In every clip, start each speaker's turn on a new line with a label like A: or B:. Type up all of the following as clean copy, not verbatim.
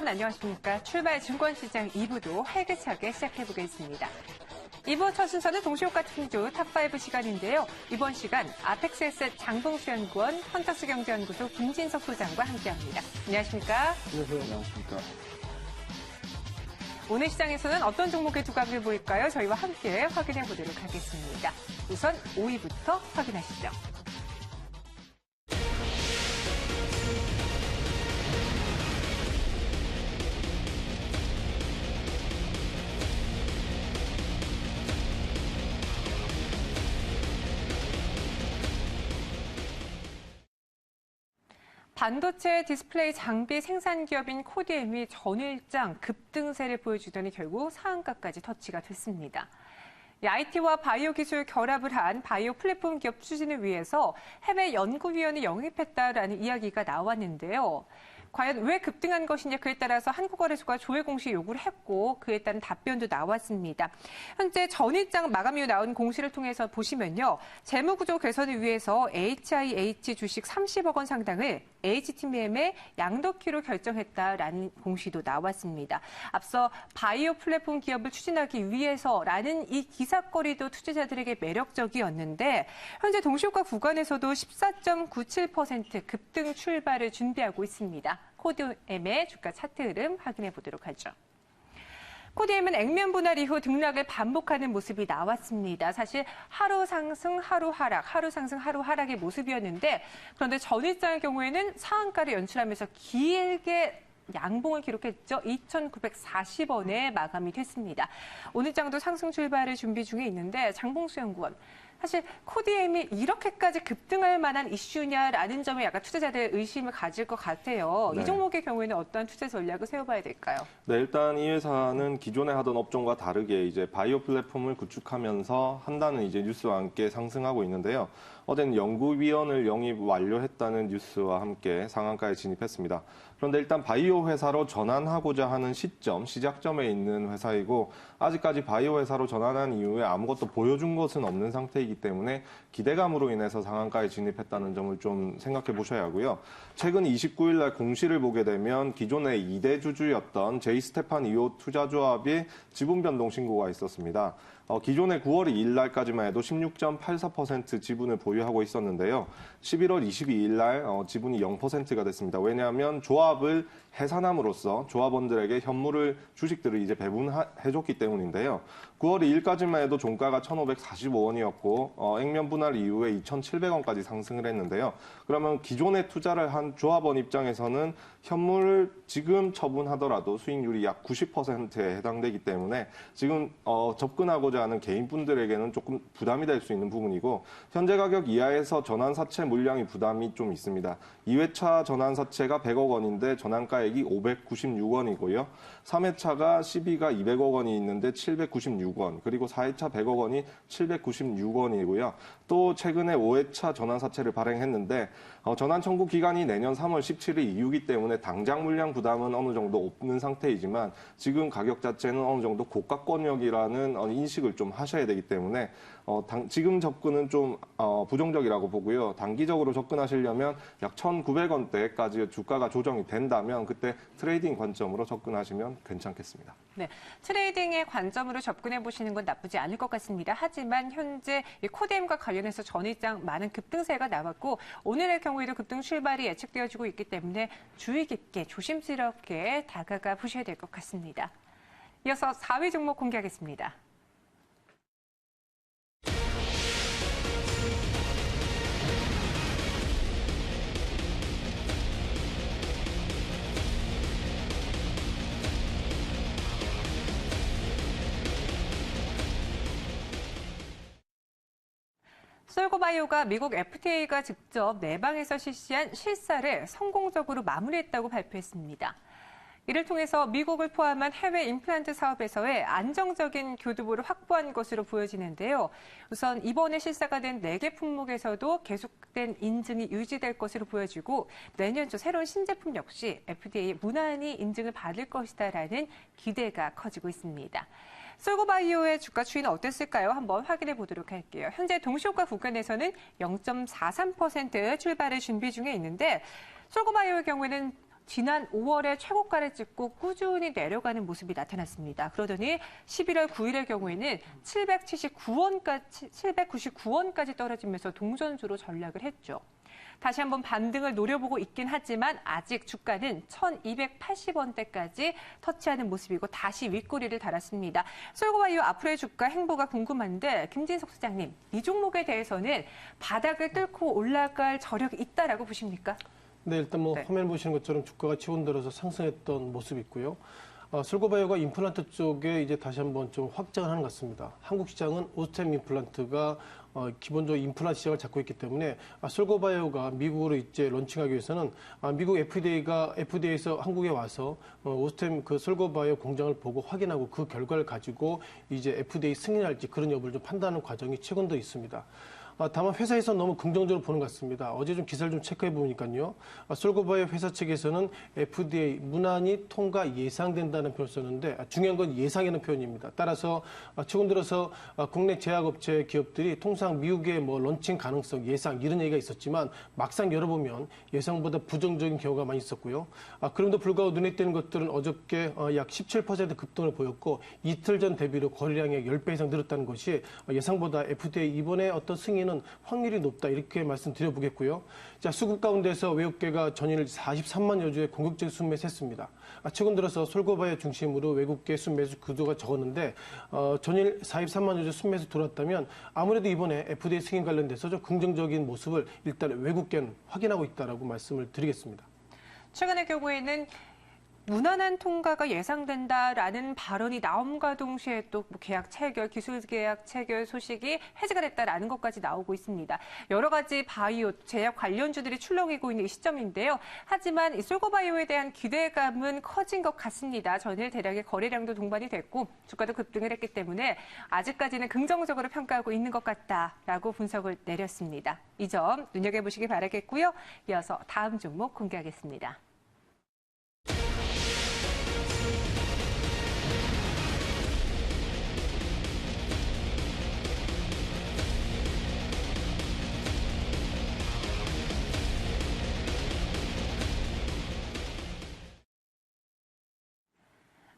A: 여러분 안녕하십니까. 출발 증권시장 2부도 활기차게 시작해보겠습니다. 2부 첫 순서는 동시효과 특징주 탑5 시간인데요. 이번 시간 아펙스에셋 장봉수 연구원, 헌터스 경제연구소 김진석 소장과 함께합니다. 안녕하십니까.
B: 안녕하세요. 안녕하십니까.
A: 오늘 시장에서는 어떤 종목의 두각을 보일까요? 저희와 함께 확인해 보도록 하겠습니다. 우선 5위부터 확인하시죠. 반도체 디스플레이 장비 생산 기업인 코디엠이 전일장 급등세를 보여주더니 결국 상한가까지 터치가 됐습니다. IT와 바이오 기술 결합을 한 바이오 플랫폼 기업 추진을 위해서 해외 연구위원회 영입했다라는 이야기가 나왔는데요. 과연 왜 급등한 것이냐, 그에 따라서 한국거래소가 조회 공시 요구를 했고 그에 따른 답변도 나왔습니다. 현재 전일장 마감 이후 나온 공시를 통해서 보시면요. 재무구조 개선을 위해서 HIH 주식 30억 원 상당을 HTM의 양도키로 결정했다라는 공시도 나왔습니다. 앞서 바이오 플랫폼 기업을 추진하기 위해서라는 이 기사거리도 투자자들에게 매력적이었는데 현재 동시효과 구간에서도 14.97% 급등 출발을 준비하고 있습니다. 코디엠의 주가 차트 흐름 확인해 보도록 하죠. 코디엠은 액면 분할 이후 등락을 반복하는 모습이 나왔습니다. 사실 하루 상승, 하루 하락, 하루 상승, 하루 하락의 모습이었는데 그런데 전일장의 경우에는 상한가를 연출하면서 길게 양봉을 기록했죠. 2,940원에 마감이 됐습니다. 오늘장도 상승 출발을 준비 중에 있는데 장봉수 연구원. 사실 코디엠이 이렇게까지 급등할 만한 이슈냐라는 점에 약간 투자자들 의심을 가질 것 같아요.
B: 네.
A: 이 종목의 경우에는 어떠한 투자 전략을 세워봐야 될까요?
B: 네, 일단 이 회사는 기존에 하던 업종과 다르게 이제 바이오 플랫폼을 구축하면서 한다는 이제 뉴스와 함께 상승하고 있는데요. 어제는 연구위원을 영입 완료했다는 뉴스와 함께 상한가에 진입했습니다. 그런데 일단 바이오 회사로 전환하고자 하는 시작점에 있는 회사이고 아직까지 바이오 회사로 전환한 이후에 아무것도 보여준 것은 없는 상태이기 때문에 기대감으로 인해서 상한가에 진입했다는 점을 좀 생각해 보셔야 하고요. 최근 29일 날 공시를 보게 되면 기존의 2대 주주였던 제이스테판 2호 투자조합이 지분 변동 신고가 있었습니다. 기존의 9월 2일 날까지만 해도 16.84% 지분을 보유하고 있었는데요. 11월 22일 날 지분이 0%가 됐습니다. 왜냐하면 조합을 해산함으로써 조합원들에게 주식들을 이제 배분해줬기 때문인데요. 9월 2일까지만 해도 종가가 1,545원이었고 액면 분할 이후에 2,700원까지 상승을 했는데요. 그러면 기존에 투자를 한 조합원 입장에서는 현물을 지금 처분하더라도 수익률이 약 90%에 해당되기 때문에 지금 접근하고자 하는 개인분들에게는 조금 부담이 될 수 있는 부분이고 현재 가격 이하에서 전환사채 물량이 부담이 좀 있습니다. 2회차 전환사채가 100억 원인데 전환가액이 596원이고요. 3회차가 12가 200억 원이 있는데 796원, 그리고 4회차 100억 원이 796원이고요. 또 최근에 5회차 전환사채를 발행했는데 전환 청구 기간이 내년 3월 17일 이후이기 때문에 당장 물량 부담은 어느 정도 없는 상태이지만 지금 가격 자체는 어느 정도 고가권역이라는 인식을 좀 하셔야 되기 때문에 지금 접근은 좀 부정적이라고 보고요. 단기적으로 접근하시려면 약 1,900원대까지 주가가 조정이 된다면 그때 트레이딩 관점으로 접근하시면 괜찮겠습니다.
A: 네, 트레이딩의 관점으로 접근해 보시는 건 나쁘지 않을 것 같습니다. 하지만 현재 이 코디엠과 관련해서 전일장 많은 급등세가 나왔고 오늘의 경우에도 급등 출발이 예측되어지고 있기 때문에 주의 깊게 조심스럽게 다가가 보셔야 될 것 같습니다. 이어서 4위 종목 공개하겠습니다. 솔고바이오가 미국 FDA가 직접 내방에서 실시한 실사를 성공적으로 마무리했다고 발표했습니다. 이를 통해서 미국을 포함한 해외 임플란트 사업에서의 안정적인 교두보를 확보한 것으로 보여지는데요. 우선 이번에 실사가 된 4개 품목에서도 계속된 인증이 유지될 것으로 보여지고 내년 초 새로운 신제품 역시 FDA 무난히 인증을 받을 것이다라는 기대가 커지고 있습니다. 솔고바이오의 주가 추이는 어땠을까요? 한번 확인해 보도록 할게요. 현재 동시효과 구간에서는 0.43% 출발을 준비 중에 있는데 솔고바이오의 경우에는 지난 5월에 최고가를 찍고 꾸준히 내려가는 모습이 나타났습니다. 그러더니 11월 9일의 경우에는 799원까지 떨어지면서 동전주로 전락을 했죠. 다시 한번 반등을 노려보고 있긴 하지만 아직 주가는 1,280원대까지 터치하는 모습이고 다시 윗꼬리를 달았습니다. 솔고바이오 앞으로의 주가 행보가 궁금한데 김진석 소장님, 이 종목에 대해서는 바닥을 뚫고 올라갈 저력이 있다라고 보십니까?
C: 네, 일단 화면 보시는 것처럼 주가가 치고 들어서 상승했던 모습이 있고요. 솔고바이오가 임플란트 쪽에 이제 다시 한번 좀 확장을 하는 것 같습니다. 한국 시장은 오스템 임플란트가 기본적으로 임플란트 시장을 잡고 있기 때문에 솔고바이오가 미국으로 이제 런칭하기 위해서는 미국 FDA에서 한국에 와서 오스템 그 솔고바이오 공장을 보고 확인하고 그 결과를 가지고 이제 FDA 승인할지 그런 여부를 좀 판단하는 과정이 최근 더 있습니다. 다만 회사에서 너무 긍정적으로 보는 것 같습니다. 어제 좀 기사를 좀 체크해 보니까요. 솔고바이오 회사 측에서는 FDA 무난히 통과 예상된다는 표현을 썼는데 중요한 건 예상이라는 표현입니다. 따라서 최근 들어서 국내 제약업체 기업들이 통상 미국의 런칭 가능성 예상 이런 얘기가 있었지만 막상 열어보면 예상보다 부정적인 경우가 많이 있었고요. 그럼에도 불구하고 눈에 띄는 것들은 어저께 약 17% 급등을 보였고 이틀 전 대비로 거래량이 10배 이상 늘었다는 것이 예상보다 FDA 이번에 어떤 승인 확률이 높다 이렇게 말씀드려보겠고요. 자, 수급 가운데서 외국계가 전일 43만여 주의 공격적 순매수했습니다. 최근 들어서 솔고바이오 중심으로 외국계 순매수 구조가 적었는데 전일 43만여 주 순매수 들어왔다면 아무래도 이번에 FDA 승인 관련돼서 좀 긍정적인 모습을 일단 외국계는 확인하고 있다라고 말씀을 드리겠습니다.
A: 최근의 경우에는 무난한 통과가 예상된다라는 발언이 나옴과 동시에 또 계약 체결, 기술 계약 체결 소식이 해지가 됐다라는 것까지 나오고 있습니다. 여러 가지 바이오, 제약 관련주들이 출렁이고 있는 이 시점인데요. 하지만 이 솔고바이오에 대한 기대감은 커진 것 같습니다. 전일 대량의 거래량도 동반이 됐고 주가도 급등을 했기 때문에 아직까지는 긍정적으로 평가하고 있는 것 같다라고 분석을 내렸습니다. 이 점 눈여겨보시기 바라겠고요. 이어서 다음 종목 공개하겠습니다.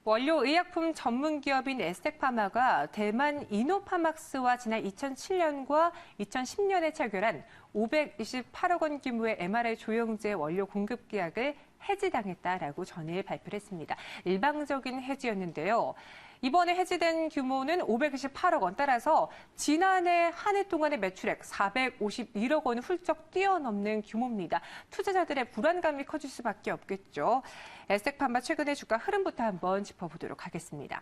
A: 원료 의약품 전문 기업인 에스텍파마가 대만 이노파막스와 지난 2007년과 2010년에 체결한 528억 원 규모의 MRI 조영제 원료 공급 계약을 해지당했다라고 전일 발표를 했습니다. 일방적인 해지였는데요. 이번에 해지된 규모는 528억 원 따라서 지난해 한 해 동안의 매출액 451억 원을 훌쩍 뛰어넘는 규모입니다. 투자자들의 불안감이 커질 수밖에 없겠죠. 에스텍파마 최근의 주가 흐름부터 한번 짚어보도록 하겠습니다.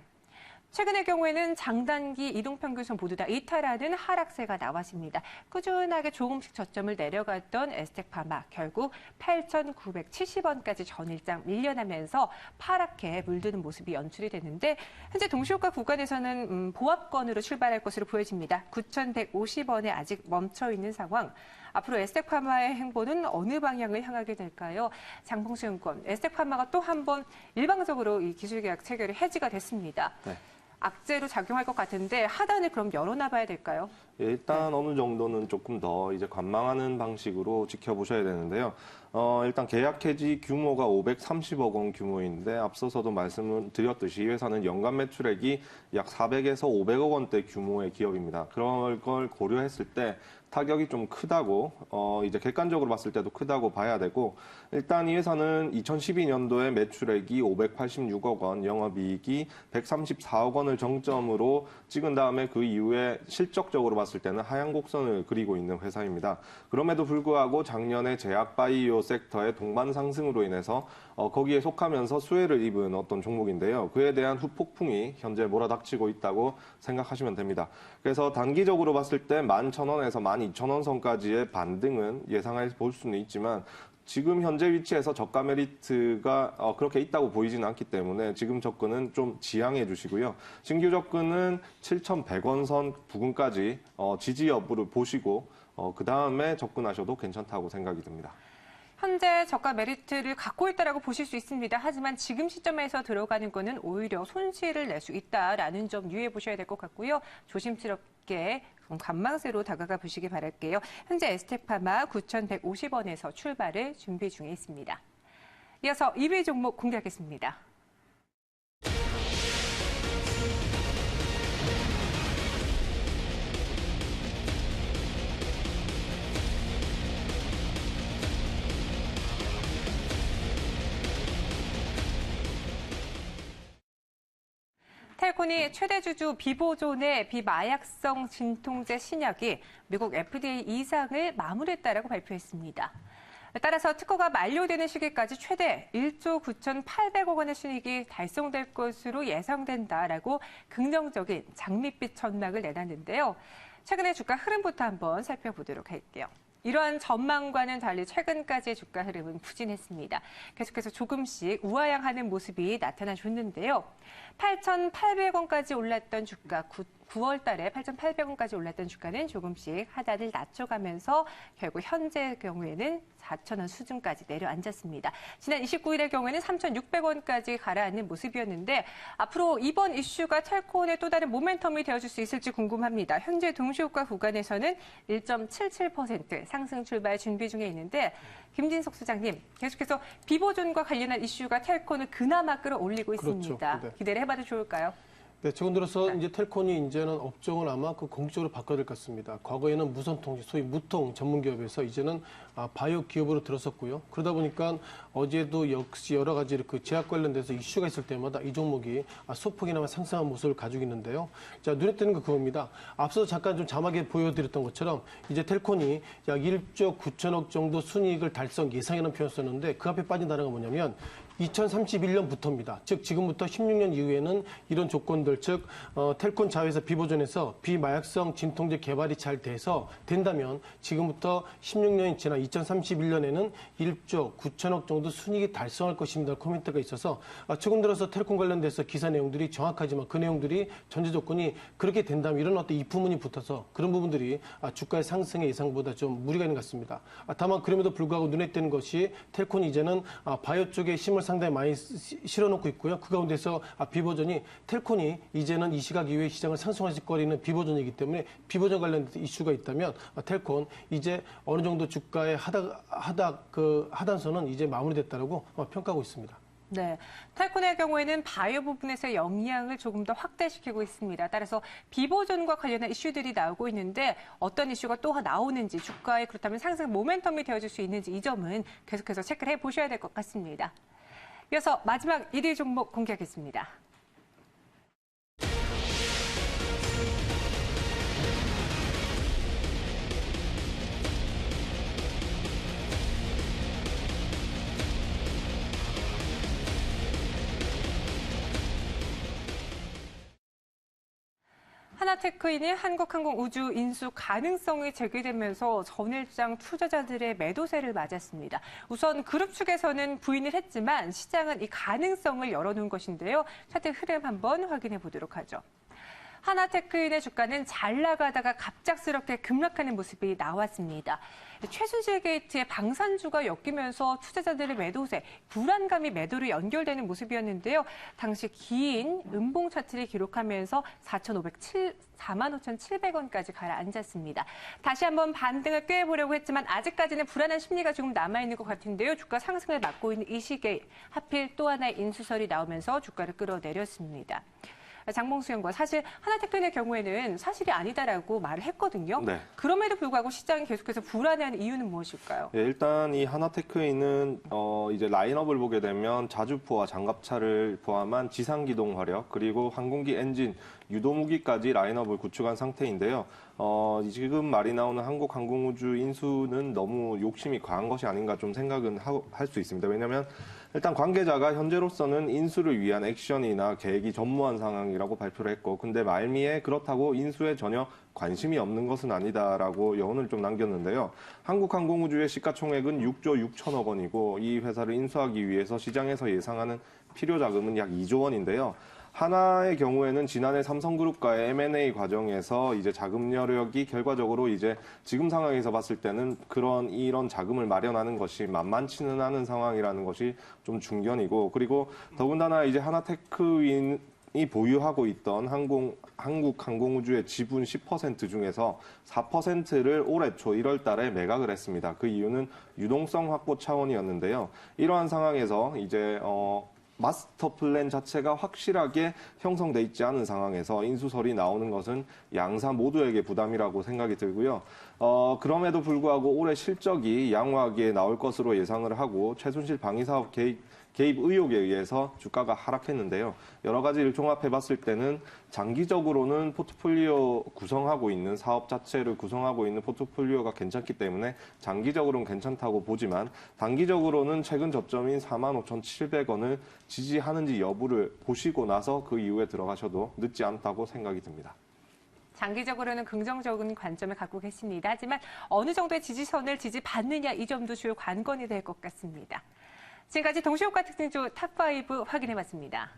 A: 최근의 경우에는 장단기 이동평균선 모두 다 이탈하는 하락세가 나왔습니다. 꾸준하게 조금씩 저점을 내려갔던 에스텍파마 결국 8,970원까지 전일장 밀려나면서 파랗게 물드는 모습이 연출이 됐는데 현재 동시효과 구간에서는 보합권으로 출발할 것으로 보여집니다. 9,150원에 아직 멈춰 있는 상황. 앞으로 에스텍파마의 행보는 어느 방향을 향하게 될까요? 장봉수연권, 에스텍파마가 또 한 번 일방적으로 이 기술계약 체결이 해지가 됐습니다. 네. 악재로 작용할 것 같은데 하단을 그럼 열어놔봐야 될까요?
B: 예, 일단 어느 정도는 조금 더 이제 관망하는 방식으로 지켜보셔야 되는데요. 일단 계약 해지 규모가 530억 원 규모인데 앞서서도 말씀을 드렸듯이 이 회사는 연간 매출액이 약 400에서 500억 원대 규모의 기업입니다. 그런 걸 고려했을 때 타격이 좀 크다고 이제 객관적으로 봤을 때도 크다고 봐야 되고 일단 이 회사는 2012년도에 매출액이 586억 원, 영업이익이 134억 원을 정점으로 찍은 다음에 그 이후에 실적적으로 봤을 때는 하향 곡선을 그리고 있는 회사입니다. 그럼에도 불구하고 작년에 제약 바이오 섹터의 동반 상승으로 인해서 거기에 속하면서 수혜를 입은 어떤 종목인데요. 그에 대한 후폭풍이 현재 몰아닥치고 있다고 생각하시면 됩니다. 그래서 단기적으로 봤을 때 11,000원에서 12,000원 선까지의 반등은 예상해 볼 수는 있지만 지금 현재 위치에서 저가 메리트가 그렇게 있다고 보이지는 않기 때문에 지금 접근은 좀 지양해 주시고요. 신규 접근은 7,100원 선 부근까지 지지 여부를 보시고 그 다음에 접근하셔도 괜찮다고 생각이 듭니다.
A: 현재 저가 메리트를 갖고 있다라고 보실 수 있습니다. 하지만 지금 시점에서 들어가는 거는 오히려 손실을 낼 수 있다라는 점 유의해 보셔야 될 것 같고요. 조심스럽게 관망세로 다가가 보시기 바랄게요. 현재 에스텍파마 9,150원에서 출발을 준비 중에 있습니다. 이어서 2위 종목 공개하겠습니다. 텔콘이 최대 주주 비보존의 비마약성 진통제 신약이 미국 FDA 이상을 마무리했다라고 발표했습니다. 따라서 특허가 만료되는 시기까지 최대 1조 9,800억 원의 순이익이 달성될 것으로 예상된다라고 긍정적인 장밋빛 전망을 내놨는데요. 최근의 주가 흐름부터 한번 살펴보도록 할게요. 이러한 전망과는 달리 최근까지의 주가 흐름은 부진했습니다. 계속해서 조금씩 우하향하는 모습이 나타나줬는데요. 8,800원까지 올랐던 주가, 9월 달에 8,800원까지 올랐던 주가는 조금씩 하단을 낮춰가면서 결국 현재의 경우에는 4,000원 수준까지 내려앉았습니다. 지난 29일의 경우에는 3,600원까지 가라앉는 모습이었는데 앞으로 이번 이슈가 텔콘의 또 다른 모멘텀이 되어줄 수 있을지 궁금합니다. 현재 동시효과 구간에서는 1.77% 상승 출발 준비 중에 있는데 김진석 소장님, 계속해서 비보존과 관련한 이슈가 텔콘을 그나마 끌어올리고 있습니다.
C: 그렇죠. 네.
A: 기대를 해봐도 좋을까요?
C: 네, 최근 들어서 이제 텔콘이 이제는 업종을 아마 공식적으로 바꿔야 될 것 같습니다. 과거에는 무선통, 소위 무통 전문 기업에서 이제는 바이오 기업으로 들어섰고요. 그러다 보니까 어제도 역시 여러 가지 그 제약 관련돼서 이슈가 있을 때마다 이 종목이 소폭이나마 상승한 모습을 가지고 있는데요. 자, 눈에 띄는 거 그겁니다. 앞서 잠깐 좀 자막에 보여드렸던 것처럼 이제 텔콘이 약 1조 9천억 정도 순이익을 달성 예상이라는 표현을 썼는데 그 앞에 빠진 단어가 뭐냐면 2031년부터입니다. 즉 지금부터 16년 이후에는 이런 조건들, 즉 텔콘 자회사 비보존에서 비마약성 진통제 개발이 잘 된다면 지금부터 16년이 지난 2031년에는 1조 9천억 정도 순이익이 달성할 것입니다. 코멘트가 있어서 최근 들어서 텔콘 관련돼서 기사 내용들이 정확하지만 그 내용들이 전제 조건이 그렇게 된다면 이런 어떤 if문이 붙어서 그런 부분들이 주가의 상승의 예상보다 좀 무리가 있는 것 같습니다. 다만 그럼에도 불구하고 눈에 띄는 것이 텔콘이 이제는 바이오 쪽에 힘을 상당히 많이 실어놓고 있고요. 그 가운데서 비보존이 텔콘이 이제는 이 시각 이후에 시장을 상승하실 거리는 비보존이기 때문에 비보존 관련된 이슈가 있다면 텔콘 이제 어느 정도 주가의 하단선은 이제 마무리됐다라고 평가하고 있습니다.
A: 네, 텔콘의 경우에는 바이오 부분에서 영향을 조금 더 확대시키고 있습니다. 따라서 비보존과 관련한 이슈들이 나오고 있는데 어떤 이슈가 또 나오는지 주가에 그렇다면 상승 모멘텀이 되어줄 수 있는지 이 점은 계속해서 체크를 해보셔야 될 것 같습니다. 이어서 마지막 1위 종목 공개하겠습니다. 하나테크인이 한국항공우주 인수 가능성이 제기되면서 전일장 투자자들의 매도세를 맞았습니다. 우선 그룹 측에서는 부인을 했지만 시장은 이 가능성을 열어놓은 것인데요. 차트 흐름 한번 확인해 보도록 하죠. 하나테크인의 주가는 잘 나가다가 갑작스럽게 급락하는 모습이 나왔습니다. 최순실 게이트의 방산주가 엮이면서 투자자들의 매도세, 불안감이 매도로 연결되는 모습이었는데요. 당시 긴 음봉 차트를 기록하면서 45,700원까지 가라앉았습니다. 다시 한번 반등을 꾀해보려고 했지만 아직까지는 불안한 심리가 조금 남아있는 것 같은데요. 주가 상승을 막고 있는 이 시기에 하필 또 하나의 인수설이 나오면서 주가를 끌어내렸습니다. 장봉수 연구원, 사실 하나테크인의 경우에는 사실이 아니다라고 말을 했거든요.
B: 네.
A: 그럼에도 불구하고 시장이 계속해서 불안해하는 이유는 무엇일까요?
B: 예, 일단 이 하나테크인은 이제 라인업을 보게 되면 자주포와 장갑차를 포함한 지상기동 화력 그리고 항공기 엔진, 유도무기까지 라인업을 구축한 상태인데요. 지금 말이 나오는 한국항공우주 인수는 너무 욕심이 과한 것이 아닌가 좀 생각은 할 수 있습니다. 왜냐하면 일단 관계자가 현재로서는 인수를 위한 액션이나 계획이 전무한 상황이라고 발표를 했고, 근데 말미에 그렇다고 인수에 전혀 관심이 없는 것은 아니다라고 여운을 좀 남겼는데요. 한국항공우주의 시가총액은 6조 6천억 원이고 이 회사를 인수하기 위해서 시장에서 예상하는 필요 자금은 약 2조 원인데요. 하나의 경우에는 지난해 삼성그룹과의 M&A 과정에서 이제 자금 여력이 결과적으로 이제 지금 상황에서 봤을 때는 이런 자금을 마련하는 것이 만만치는 않은 상황이라는 것이 좀 중견이고, 그리고 더군다나 이제 하나테크인 이 보유하고 있던 한국항공우주의 지분 10% 중에서 4%를 올해 초 1월 달에 매각을 했습니다. 그 이유는 유동성 확보 차원이었는데요. 이러한 상황에서 이제 마스터 플랜 자체가 확실하게 형성돼 있지 않은 상황에서 인수설이 나오는 것은 양사 모두에게 부담이라고 생각이 들고요. 그럼에도 불구하고 올해 실적이 양호하게 나올 것으로 예상을 하고 최순실 방위사업 개입 의혹에 의해서 주가가 하락했는데요. 여러 가지를 종합해 봤을 때는 장기적으로는 포트폴리오 구성하고 있는 사업 자체를 구성하고 있는 포트폴리오가 괜찮기 때문에 장기적으로는 괜찮다고 보지만 단기적으로는 최근 저점인 45,700원을 지지하는지 여부를 보시고 나서 그 이후에 들어가셔도 늦지 않다고 생각이 듭니다.
A: 장기적으로는 긍정적인 관점을 갖고 계십니다. 하지만 어느 정도의 지지선을 지지받느냐 이 점도 주요 관건이 될 것 같습니다. 지금까지 동시효과 특징주 탑5 확인해봤습니다.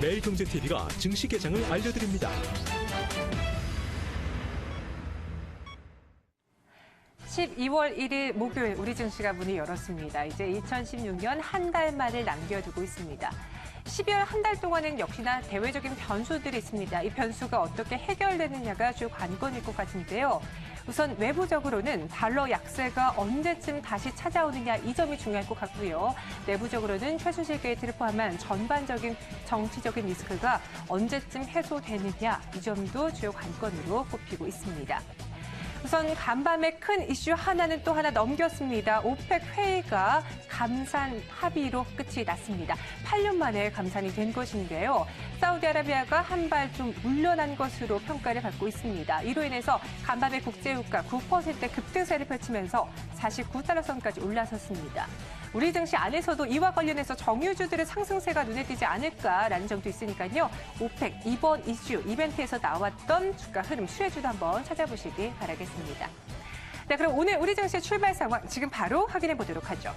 D: 매일경제TV가 증시 개장을 알려드립니다.
A: 12월 1일 목요일 우리 증시가 문을 열었습니다. 이제 2016년 한 달 말을 남겨두고 있습니다. 12월 한 달 동안은 역시나 대외적인 변수들이 있습니다. 이 변수가 어떻게 해결되느냐가 주요 관건일 것 같은데요. 우선 외부적으로는 달러 약세가 언제쯤 다시 찾아오느냐 이 점이 중요할 것 같고요. 내부적으로는 최순실 게이트를 포함한 전반적인 정치적인 리스크가 언제쯤 해소되느냐 이 점도 주요 관건으로 꼽히고 있습니다. 우선 간밤에 큰 이슈 하나는 또 하나 넘겼습니다. 오펙 회의가 감산 합의로 끝이 났습니다. 8년 만에 감산이 된 것인데요. 사우디아라비아가 한 발 좀 물러난 것으로 평가를 받고 있습니다. 이로 인해서 간밤에 국제유가 9% 급등세를 펼치면서 49달러선까지 올라섰습니다. 우리 증시 안에서도 이와 관련해서 정유주들의 상승세가 눈에 띄지 않을까라는 점도 있으니까요. 오펙 이번 이슈 이벤트에서 나왔던 주가 흐름 수혜주도 한번 찾아보시기 바라겠습니다. 네, 그럼 오늘 우리 증시의 출발 상황 지금 바로 확인해 보도록 하죠.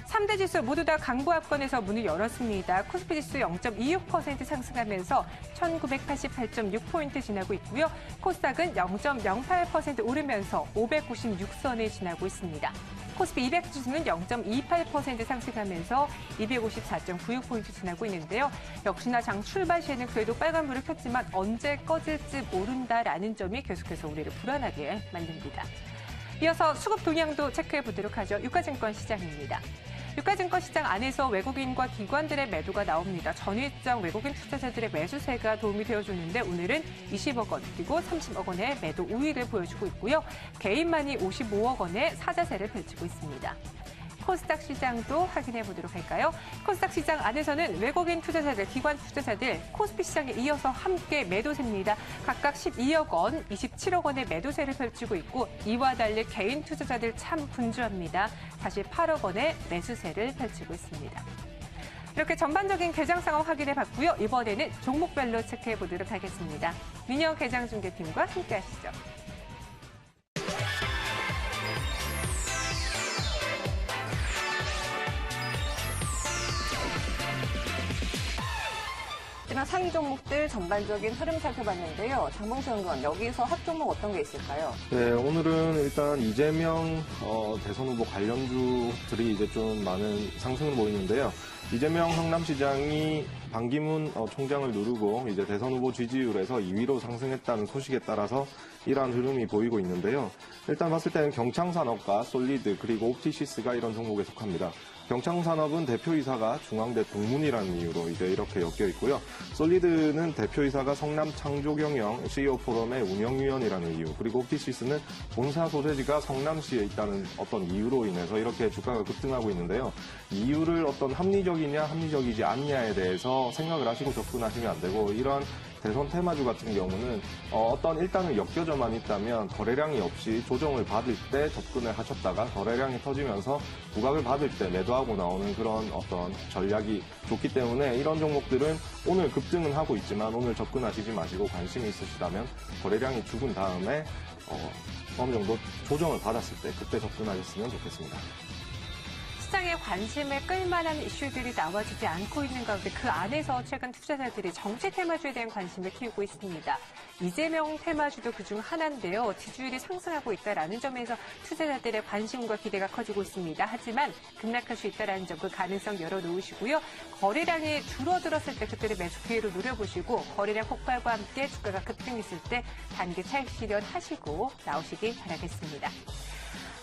A: 3대 지수 모두 다 강보합권에서 문을 열었습니다. 코스피 지수 0.26% 상승하면서 1988.6포인트 지나고 있고요. 코스닥은 0.08% 오르면서 596선을 지나고 있습니다. 코스피 200 지수는 0.28% 상승하면서 254.96포인트 지나고 있는데요. 역시나 장 출발 시에는 그래도 빨간불을 켰지만 언제 꺼질지 모른다라는 점이 계속해서 우리를 불안하게 만듭니다. 이어서 수급 동향도 체크해 보도록 하죠. 유가증권 시장입니다. 유가증권 시장 안에서 외국인과 기관들의 매도가 나옵니다. 전일장 외국인 투자자들의 매수세가 도움이 되어주는데 오늘은 20억 원 그리고 30억 원의 매도 우위를 보여주고 있고요. 개인만이 55억 원의 사자세를 펼치고 있습니다. 코스닥 시장도 확인해 보도록 할까요? 코스닥 시장 안에서는 외국인 투자자들, 기관 투자자들 코스피 시장에 이어서 함께 매도세입니다. 각각 12억 원, 27억 원의 매도세를 펼치고 있고 이와 달리 개인 투자자들 참 분주합니다. 다시 8억 원의 매수세를 펼치고 있습니다. 이렇게 전반적인 개장 상황 확인해 봤고요. 이번에는 종목별로 체크해 보도록 하겠습니다. 민영 개장중개팀과 함께 하시죠.
E: 상위 종목들 전반적인 흐름 살펴봤는데요. 장봉수 연구원, 여기서 핫 종목 어떤 게 있을까요?
B: 네, 오늘은 일단 이재명 대선 후보 관련주들이 이제 좀 많은 상승을 보이는데요. 이재명 성남시장이 반기문 총장을 누르고 이제 대선 후보 지지율에서 2위로 상승했다는 소식에 따라서 이러한 흐름이 보이고 있는데요. 일단 봤을 때는 경창산업과 솔리드 그리고 옵티시스가 이런 종목에 속합니다. 경창산업은 대표이사가 중앙대 동문이라는 이유로 이제 이렇게 엮여 있고요. 솔리드는 대표이사가 성남창조경영 CEO 포럼의 운영위원이라는 이유, 그리고 옵티시스는 본사 소재지가 성남시에 있다는 어떤 이유로 인해서 이렇게 주가가 급등하고 있는데요. 이유를 어떤 합리적이냐 합리적이지 않냐에 대해서 생각을 하시고 접근하시면 안 되고, 이런 대선 테마주 같은 경우는 어떤 일단은 엮여져만 있다면 거래량이 없이 조정을 받을 때 접근을 하셨다가 거래량이 터지면서 부각을 받을 때 매도하고 나오는 그런 어떤 전략이 좋기 때문에, 이런 종목들은 오늘 급등은 하고 있지만 오늘 접근하시지 마시고 관심이 있으시다면 거래량이 죽은 다음에 어느 정도 조정을 받았을 때 그때 접근하셨으면 좋겠습니다.
A: 시장에 관심을 끌만한 이슈들이 나와주지 않고 있는 가운데 그 안에서 최근 투자자들이 정치 테마주에 대한 관심을 키우고 있습니다. 이재명 테마주도 그중 하나인데요. 지지율이 상승하고 있다는 점에서 투자자들의 관심과 기대가 커지고 있습니다. 하지만 급락할 수 있다는 점, 그 가능성 열어놓으시고요. 거래량이 줄어들었을 때 그때를 매수 기회로 노려보시고, 거래량 폭발과 함께 주가가 급등했을 때 단기 차익 실현하시고 나오시기 바라겠습니다.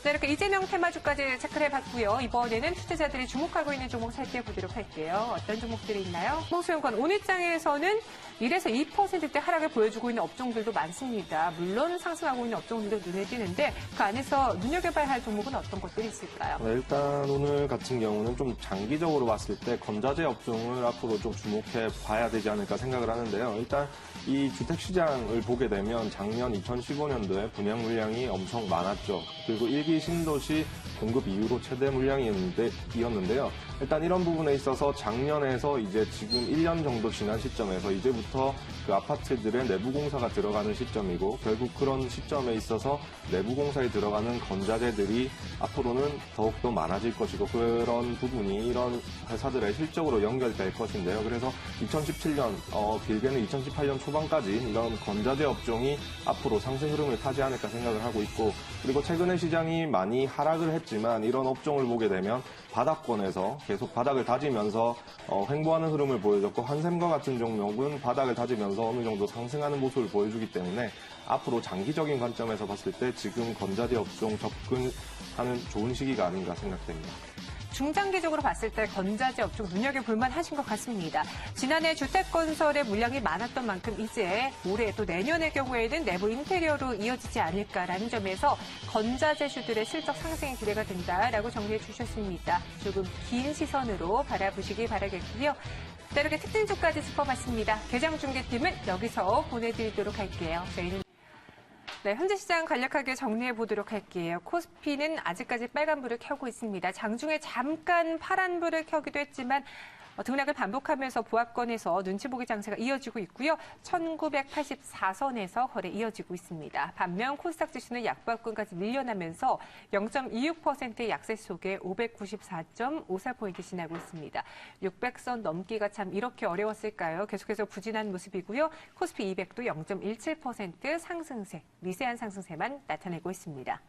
A: 네, 이렇게 이재명 테마주까지 체크를 해봤고요. 이번에는 투자자들이 주목하고 있는 종목 살펴보도록 할게요. 어떤 종목들이 있나요? 홍수연권 오늘장에서는 1에서 2%대 하락을 보여주고 있는 업종들도 많습니다. 물론 상승하고 있는 업종들도 눈에 띄는데 그 안에서 눈여겨봐야 할 종목은 어떤 것들이 있을까요?
B: 네, 일단 오늘 같은 경우는 좀 장기적으로 봤을 때 건자재 업종을 앞으로 좀 주목해 봐야 되지 않을까 생각을 하는데요. 일단 이 주택시장을 보게 되면 작년 2015년도에 분양 물량이 엄청 많았죠. 그리고 일기 신도시 공급 이후로 최대 물량이었는데요. 일단 이런 부분에 있어서 작년에서 이제 지금 1년 정도 지난 시점에서 이제부터 그 아파트들의 내부 공사가 들어가는 시점이고, 결국 그런 시점에 있어서 내부 공사에 들어가는 건자재들이 앞으로는 더욱더 많아질 것이고, 그런 부분이 이런 회사들의 실적으로 연결될 것인데요. 그래서 2017년, 길게는 2018년 초반까지 이런 건자재 업종이 앞으로 상승 흐름을 타지 않을까 생각을 하고 있고, 그리고 최근에 시장이 많이 하락을 했지만 이런 업종을 보게 되면 바닥권에서 계속 바닥을 다지면서 횡보하는 흐름을 보여줬고, 한샘과 같은 종목은 바닥을 다지면서 어느 정도 상승하는 모습을 보여주기 때문에 앞으로 장기적인 관점에서 봤을 때 지금 건자재 업종 접근하는 좋은 시기가 아닌가 생각됩니다.
A: 중장기적으로 봤을 때 건자재 업종 눈여겨볼만 하신 것 같습니다. 지난해 주택건설의 물량이 많았던 만큼 이제 올해 또 내년의 경우에는 내부 인테리어로 이어지지 않을까라는 점에서 건자재주들의 실적 상승이 기대가 된다라고 정리해 주셨습니다. 조금 긴 시선으로 바라보시기 바라겠고요. 네, 이렇게 특징주까지 짚어봤습니다. 개장중계팀은 여기서 보내드리도록 할게요. 저희는 네, 현재 시장 간략하게 정리해 보도록 할게요. 코스피는 아직까지 빨간불을 켜고 있습니다. 장중에 잠깐 파란불을 켜기도 했지만 등락을 반복하면서 보합권에서 눈치 보기 장세가 이어지고 있고요. 1984선에서 거래 이어지고 있습니다. 반면 코스닥 지수는 약보합권까지 밀려나면서 0.26%의 약세 속에 594.54포인트 지나고 있습니다. 600선 넘기가 참 이렇게 어려웠을까요? 계속해서 부진한 모습이고요. 코스피 200도 0.17% 상승세, 미세한 상승세만 나타내고 있습니다.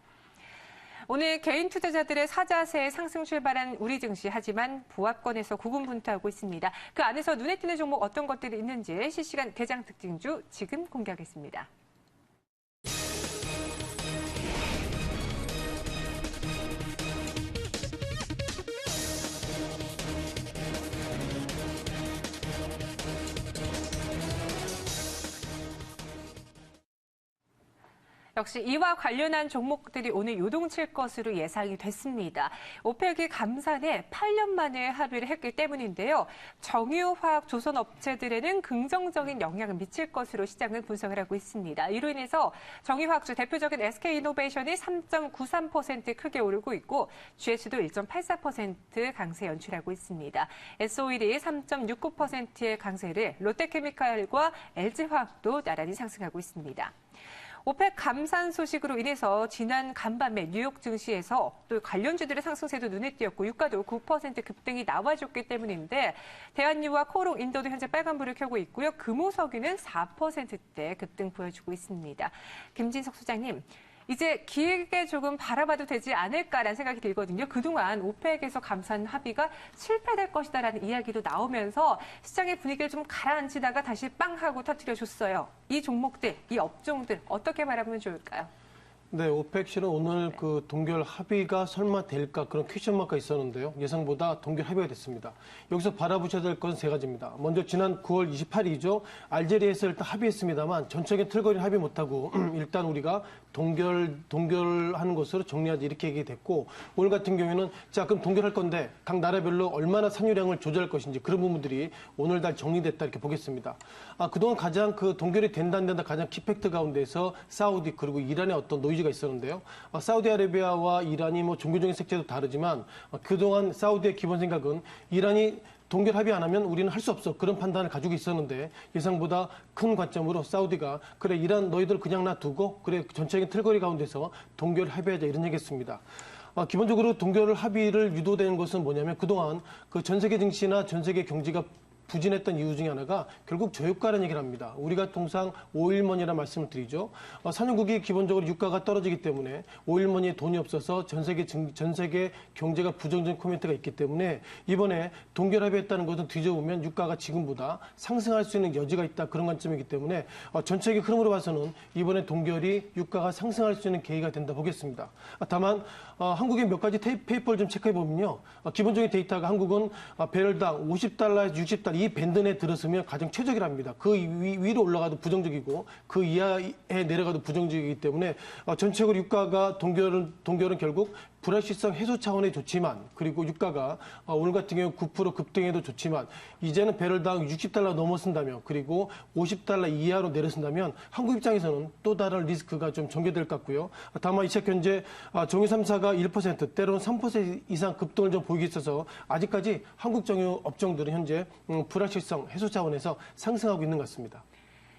A: 오늘 개인 투자자들의 사자세에 상승 출발한 우리 증시, 하지만 보합권에서 고군분투하고 있습니다. 그 안에서 눈에 띄는 종목 어떤 것들이 있는지 실시간 개장 특징주 지금 공개하겠습니다. 역시 이와 관련한 종목들이 오늘 요동칠 것으로 예상이 됐습니다. 오펙이 감산에 8년 만에 합의를 했기 때문인데요. 정유화학 조선업체들에는 긍정적인 영향을 미칠 것으로 시장은 분석을 하고 있습니다. 이로 인해서 정유화학주 대표적인 SK이노베이션이 3.93% 크게 오르고 있고, GS도 1.84% 강세 연출하고 있습니다. S-오일이 3.69%의 강세를, 롯데케미칼과 LG화학도 나란히 상승하고 있습니다. 오펙 감산 소식으로 인해서 지난 간밤에 뉴욕 증시에서 또 관련주들의 상승세도 눈에 띄었고, 유가도 9% 급등이 나와줬기 때문인데, 대한유와 코롱 인도도 현재 빨간불을 켜고 있고요. 금호석유는 4%대 급등 보여주고 있습니다. 김진석 소장님, 이제 길게 조금 바라봐도 되지 않을까라는 생각이 들거든요. 그동안 오펙에서 감산 합의가 실패될 것이다라는 이야기도 나오면서 시장의 분위기를 좀 가라앉히다가 다시 빵 하고 터뜨려줬어요. 이 종목들, 이 업종들 어떻게 바라보면 좋을까요?
C: 네, 오펙실은 오늘 그 동결 합의가 설마 될까 그런 퀘션 마크가 있었는데요. 예상보다 동결 합의가 됐습니다. 여기서 바라보셔야 될 것은 세 가지입니다. 먼저 지난 9월 28일이죠. 알제리에서 일단 합의했습니다만 전적인 틀거리를 합의 못하고 일단 우리가 동결하는 것으로 정리하지 이렇게 얘기됐고 오늘 같은 경우에는 자 그럼 동결할 건데 각 나라별로 얼마나 산유량을 조절할 것인지 그런 부분들이 오늘 다 정리됐다 이렇게 보겠습니다. 그동안 가장 그 동결이 된다 안 된다 가장 키팩트 가운데서 사우디 그리고 이란의 어떤 노이즈가 있었는데요. 사우디아라비아와 이란이 뭐 종교적인 색채도 다르지만 그동안 사우디의 기본 생각은 이란이 동결 합의 안 하면 우리는 할 수 없어. 그런 판단을 가지고 있었는데 예상보다 큰 관점으로 사우디가 그래 이란 너희들 그냥 놔두고 그래 전체적인 틀거리 가운데서 동결 합의하자 이런 얘기했습니다. 기본적으로 동결 합의를 유도되는 것은 뭐냐면 그동안 그 전 세계 증시나 전 세계 경제가 부진했던 이유 중에 하나가 결국 저유가라는 얘기를 합니다. 우리가 통상 오일머니라는 말씀을 드리죠. 산유국이 기본적으로 유가가 떨어지기 때문에 오일머니에 돈이 없어서 전 세계 경제가 부정적인 코멘트가 있기 때문에 이번에 동결 합의했다는 것은 뒤져보면 유가가 지금보다 상승할 수 있는 여지가 있다 그런 관점이기 때문에 전체적인 흐름으로 봐서는 이번에 동결이 유가가 상승할 수 있는 계기가 된다 보겠습니다. 다만 한국의 몇 가지 페이퍼를 좀 체크해 보면요. 기본적인 데이터가 한국은 배럴당 50달러에서 60달러 이 밴드 내에 들었으면 가장 최적이랍니다. 그 위로 올라가도 부정적이고 그 이하에 내려가도 부정적이기 때문에 전체적으로 유가가 동결은 결국 불확실성 해소 차원에 좋지만 그리고 유가가 오늘 같은 경우 9% 급등해도 좋지만 이제는 배럴당 60달러 넘어선다면 그리고 50달러 이하로 내려선다면 한국 입장에서는 또 다른 리스크가 좀 전개될 것 같고요. 다만 이 시각 현재 정유 3사가 1% 때로는 3% 이상 급등을 좀 보이고 있어서 아직까지 한국 정유 업종들은 현재 불확실성 해소 차원에서 상승하고 있는 것 같습니다.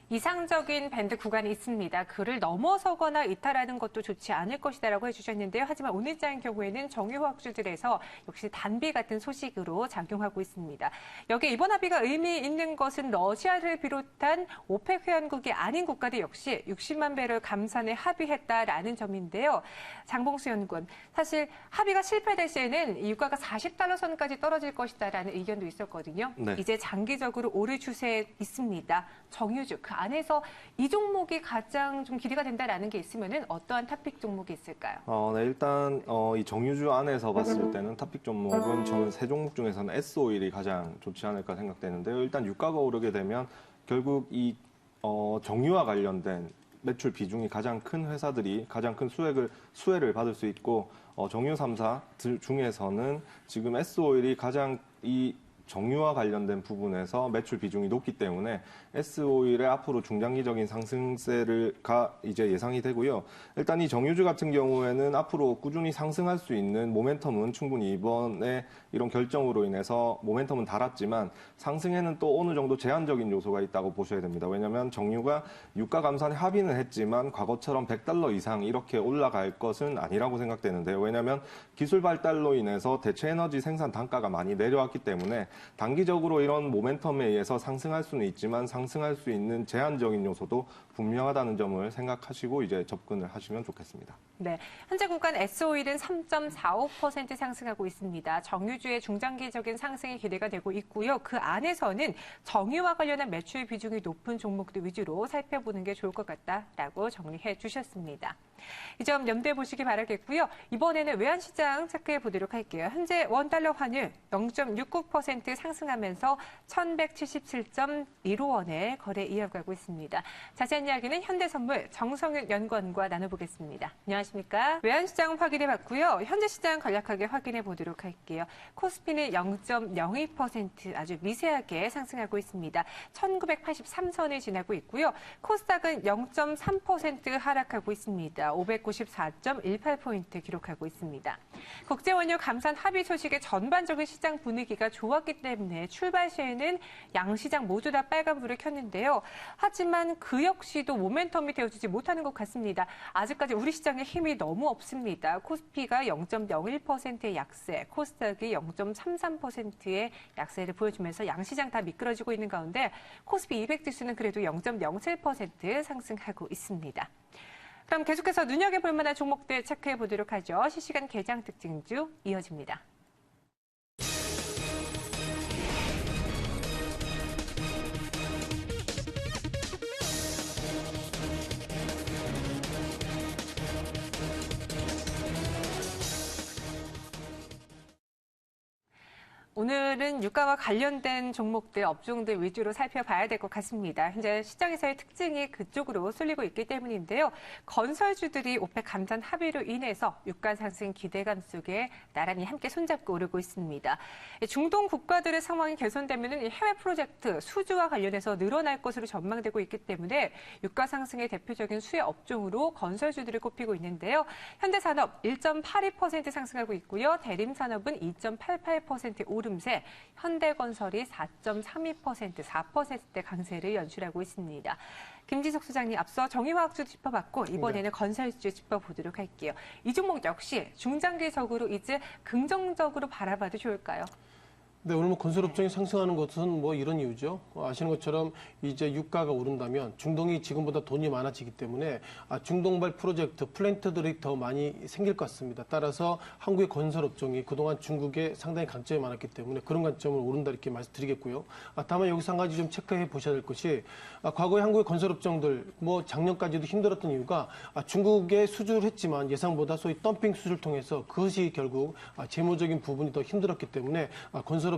A: 이상적인 밴드 구간이 있습니다. 그를 넘어서거나 이탈하는 것도 좋지 않을 것이다라고 해주셨는데요. 하지만 오늘장의 경우에는 정유화학주들에서 역시 단비 같은 소식으로 작용하고 있습니다. 여기에 이번 합의가 의미 있는 것은 러시아를 비롯한 오펙 회원국이 아닌 국가들 역시 60만 배럴 감산에 합의했다라는 점인데요. 장봉수 연구원, 사실 합의가 실패될 시에는 유가가 40달러 선까지 떨어질 것이다라는 의견도 있었거든요.
B: 네.
A: 이제 장기적으로 오를 추세에 있습니다. 정유주, 그 안에서 이 종목이 가장 좀 기대가 된다라는 게 있으면은 어떠한 탑픽 종목이 있을까요?
B: 네, 일단 이 정유주 안에서 봤을 때는 탑픽 종목은 저는 세 종목 중에서는 S-오일이 가장 좋지 않을까 생각되는데요. 일단 유가가 오르게 되면 결국 이 정유와 관련된 매출 비중이 가장 큰 회사들이 가장 큰 수혜를 받을 수 있고 정유 3사 중에서는 지금 S-오일이 가장 이 정유와 관련된 부분에서 매출 비중이 높기 때문에 S-오일의 앞으로 중장기적인 상승세가 이제 예상이 되고요. 일단 이 정유주 같은 경우에는 앞으로 꾸준히 상승할 수 있는 모멘텀은 충분히 이번에 이런 결정으로 인해서 모멘텀은 달았지만 상승에는 또 어느 정도 제한적인 요소가 있다고 보셔야 됩니다. 왜냐하면 정유가 유가 감산에 합의는 했지만 과거처럼 100달러 이상 이렇게 올라갈 것은 아니라고 생각되는데요. 왜냐하면 기술 발달로 인해서 대체 에너지 생산 단가가 많이 내려왔기 때문에 단기적으로 이런 모멘텀에 의해서 상승할 수는 있지만 상승할 수 있는 제한적인 요소도 분명하다는 점을 생각하시고 이제 접근을 하시면 좋겠습니다.
A: 네, 현재 구간 S-오일은 3.45% 상승하고 있습니다. 정유주의 중장기적인 상승이 기대가 되고 있고요. 그 안에서는 정유와 관련한 매출 비중이 높은 종목들 위주로 살펴보는 게 좋을 것 같다라고 정리해 주셨습니다. 이 점 염두에 보시기 바라겠고요. 이번에는 외환시장 체크해 보도록 할게요. 현재 원달러 환율 0.69% 상승하면서 1,177.15원에 거래 이어가고 있습니다. 자세한 이야기는 현대선물 정성윤 연구원과 나눠보겠습니다. 안녕하십니까? 외환시장 확인해 봤고요. 현재 시장 간략하게 확인해 보도록 할게요. 코스피는 0.02% 아주 미세하게 상승하고 있습니다. 1983선을 지나고 있고요. 코스닥은 0.3% 하락하고 있습니다. 594.18포인트 기록하고 있습니다. 국제원유 감산 합의 소식에 전반적인 시장 분위기가 좋았기 때문에 출발 시에는 양시장 모두 다 빨간불을 켰는데요. 하지만 그 역시도 모멘텀이 되어주지 못하는 것 같습니다. 아직까지 우리 시장에 힘이 너무 없습니다. 코스피가 0.01%의 약세, 코스닥이 0.33%의 약세를 보여주면서 양시장 다 미끄러지고 있는 가운데 코스피 200 지수는 그래도 0.07% 상승하고 있습니다. 그럼 계속해서 눈여겨볼 만한 종목들 체크해 보도록 하죠. 실시간 개장 특징주 이어집니다. 오늘은 유가와 관련된 종목들, 업종들 위주로 살펴봐야 될 것 같습니다. 현재 시장에서의 특징이 그쪽으로 쏠리고 있기 때문인데요. 건설주들이 오펙 감산 합의로 인해서 유가 상승 기대감 속에 나란히 함께 손잡고 오르고 있습니다. 중동 국가들의 상황이 개선되면 해외 프로젝트 수주와 관련해서 늘어날 것으로 전망되고 있기 때문에 유가 상승의 대표적인 수혜 업종으로 건설주들을 꼽히고 있는데요. 현대산업 1.82% 상승하고 있고요. 대림산업은 2.88% 오름세, 현대건설이 4.32%, 4%대 강세를 연출하고 있습니다. 김지석 소장님, 앞서 정유화학주 짚어봤고 이번에는 건설주 짚어보도록 할게요. 이 종목 역시 중장기적으로 이제 긍정적으로 바라봐도 좋을까요?
C: 네, 오늘 뭐 건설업종이 상승하는 것은 뭐 이런 이유죠. 아시는 것처럼 이제 유가가 오른다면 중동이 지금보다 돈이 많아지기 때문에 중동발 프로젝트, 플랜트들이 더 많이 생길 것 같습니다. 따라서 한국의 건설업종이 그동안 중국에 상당히 강점이 많았기 때문에 그런 관점을 오른다 이렇게 말씀드리겠고요. 다만 여기서 한 가지 좀 체크해 보셔야 될 것이 과거에 한국의 건설업종들 뭐 작년까지도 힘들었던 이유가 중국에 수주를 했지만 예상보다 소위 덤핑 수주를 통해서 그것이 결국 재무적인 부분이 더 힘들었기 때문에 건설업종이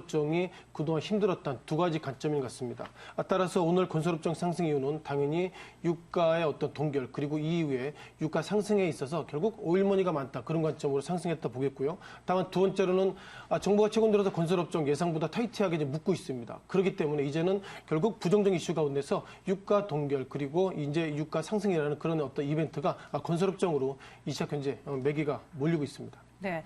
C: 그동안 힘들었던 두 가지 관점인 것 같습니다. 따라서 오늘 건설업종 상승 이유는 당연히 유가의 어떤 동결 그리고 이후에 유가 상승에 있어서 결국 오일머니가 많다 그런 관점으로 상승했다 보겠고요. 다만 두 번째로는 정부가 최근 들어서 건설업종 예상보다 타이트하게 이제 묶고 있습니다. 그렇기 때문에 이제는 결국 부정적 이슈 가운데서 유가 동결 그리고 이제 유가 상승이라는 그런 어떤 이벤트가 건설업종으로 이 시각 현재 매기가 몰리고 있습니다.
A: 네.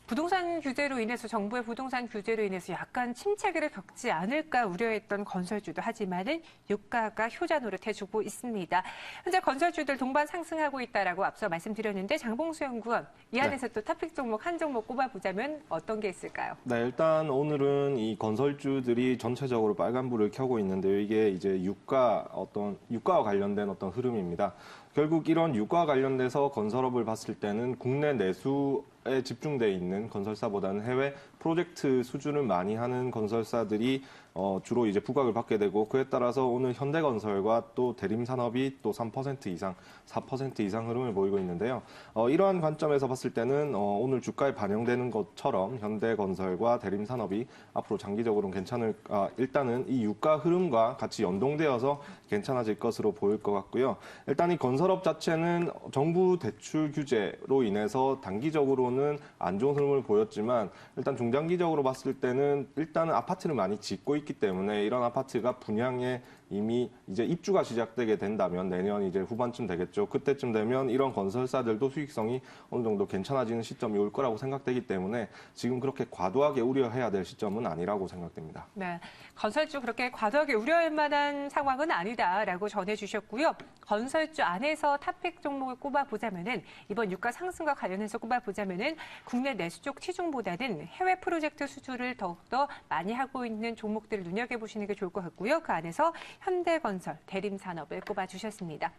A: 부동산 규제로 인해서 정부의 부동산 규제로 인해서 약간 침체기를 겪지 않을까 우려했던 건설주도 하지만은 유가가 효자 노릇해주고 있습니다. 현재 건설주들 동반 상승하고 있다라고 앞서 말씀드렸는데 장봉수 연구원 이 안에서 또 토픽 종목 한 종목 꼽아보자면 어떤 게 있을까요?
B: 네, 일단 오늘은 이 건설주들이 전체적으로 빨간불을 켜고 있는데요. 이게 이제 유가와 관련된 어떤 흐름입니다. 결국 이런 유가와 관련돼서 건설업을 봤을 때는 국내 내수에 집중돼 있는 건설사보다는 해외 프로젝트 수주를 많이 하는 건설사들이 주로 이제 부각을 받게 되고 그에 따라서 오늘 현대건설과 또 대림산업이 또 3% 이상, 4% 이상 흐름을 보이고 있는데요. 이러한 관점에서 봤을 때는 오늘 주가에 반영되는 것처럼 현대건설과 대림산업이 앞으로 장기적으로는 일단은 이 유가 흐름과 같이 연동되어서 괜찮아질 것으로 보일 것 같고요. 일단 이 건설업 자체는 정부 대출 규제로 인해서 단기적으로는 안 좋은 흐름을 보였지만 일단 중장기적으로 봤을 때는 일단은 아파트를 많이 짓고 있기 때문에 이런 아파트가 분양에 이미 이제 입주가 시작되게 된다면 내년 이제 후반쯤 되겠죠. 그때쯤 되면 이런 건설사들도 수익성이 어느 정도 괜찮아지는 시점이 올 거라고 생각되기 때문에 지금 그렇게 과도하게 우려해야 될 시점은 아니라고 생각됩니다.
A: 네, 건설주 그렇게 과도하게 우려할 만한 상황은 아니다라고 전해주셨고요. 건설주 안에서 탑픽 종목을 꼽아보자면은 이번 유가 상승과 관련해서 꼽아보자면은 국내 내수 쪽 치중보다는 해외 프로젝트 수주를 더욱더 많이 하고 있는 종목들을 눈여겨보시는 게 좋을 것 같고요. 그 안에서 현대건설, 대림산업을 꼽아주셨습니다.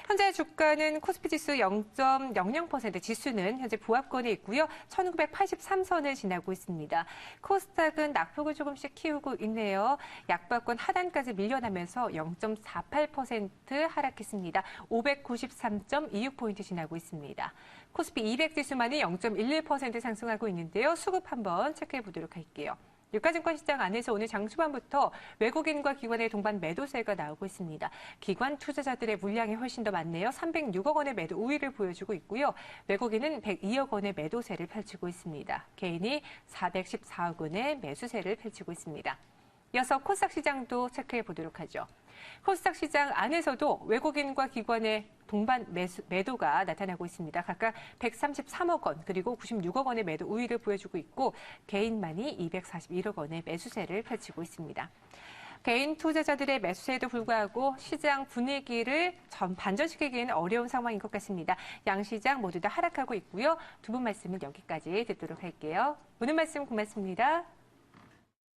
A: 현재 주가는 코스피지수 0.00%, 지수는 현재 보합권에 있고요. 1983선을 지나고 있습니다. 코스닥은 낙폭을 조금씩 키우고 있네요. 약박권 하단까지 밀려나면서 0.48% 하락했습니다. 593.26포인트 지나고 있습니다. 코스피 200지수만이 0.11% 상승하고 있는데요. 수급 한번 체크해 보도록 할게요. 유가증권 시장 안에서 오늘 장초반부터 외국인과 기관의 동반 매도세가 나오고 있습니다. 기관 투자자들의 물량이 훨씬 더 많네요. 306억 원의 매도 우위를 보여주고 있고요. 외국인은 102억 원의 매도세를 펼치고 있습니다. 개인이 414억 원의 매수세를 펼치고 있습니다. 이어서 코스닥 시장도 체크해 보도록 하죠. 코스닥 시장 안에서도 외국인과 기관의 동반 매도가 나타나고 있습니다. 각각 133억 원 그리고 96억 원의 매도 우위를 보여주고 있고 개인만이 241억 원의 매수세를 펼치고 있습니다. 개인 투자자들의 매수세에도 불구하고 시장 분위기를 반전시키기에는 어려운 상황인 것 같습니다. 양 시장 모두 다 하락하고 있고요. 두 분 말씀은 여기까지 듣도록 할게요. 오늘 말씀 고맙습니다.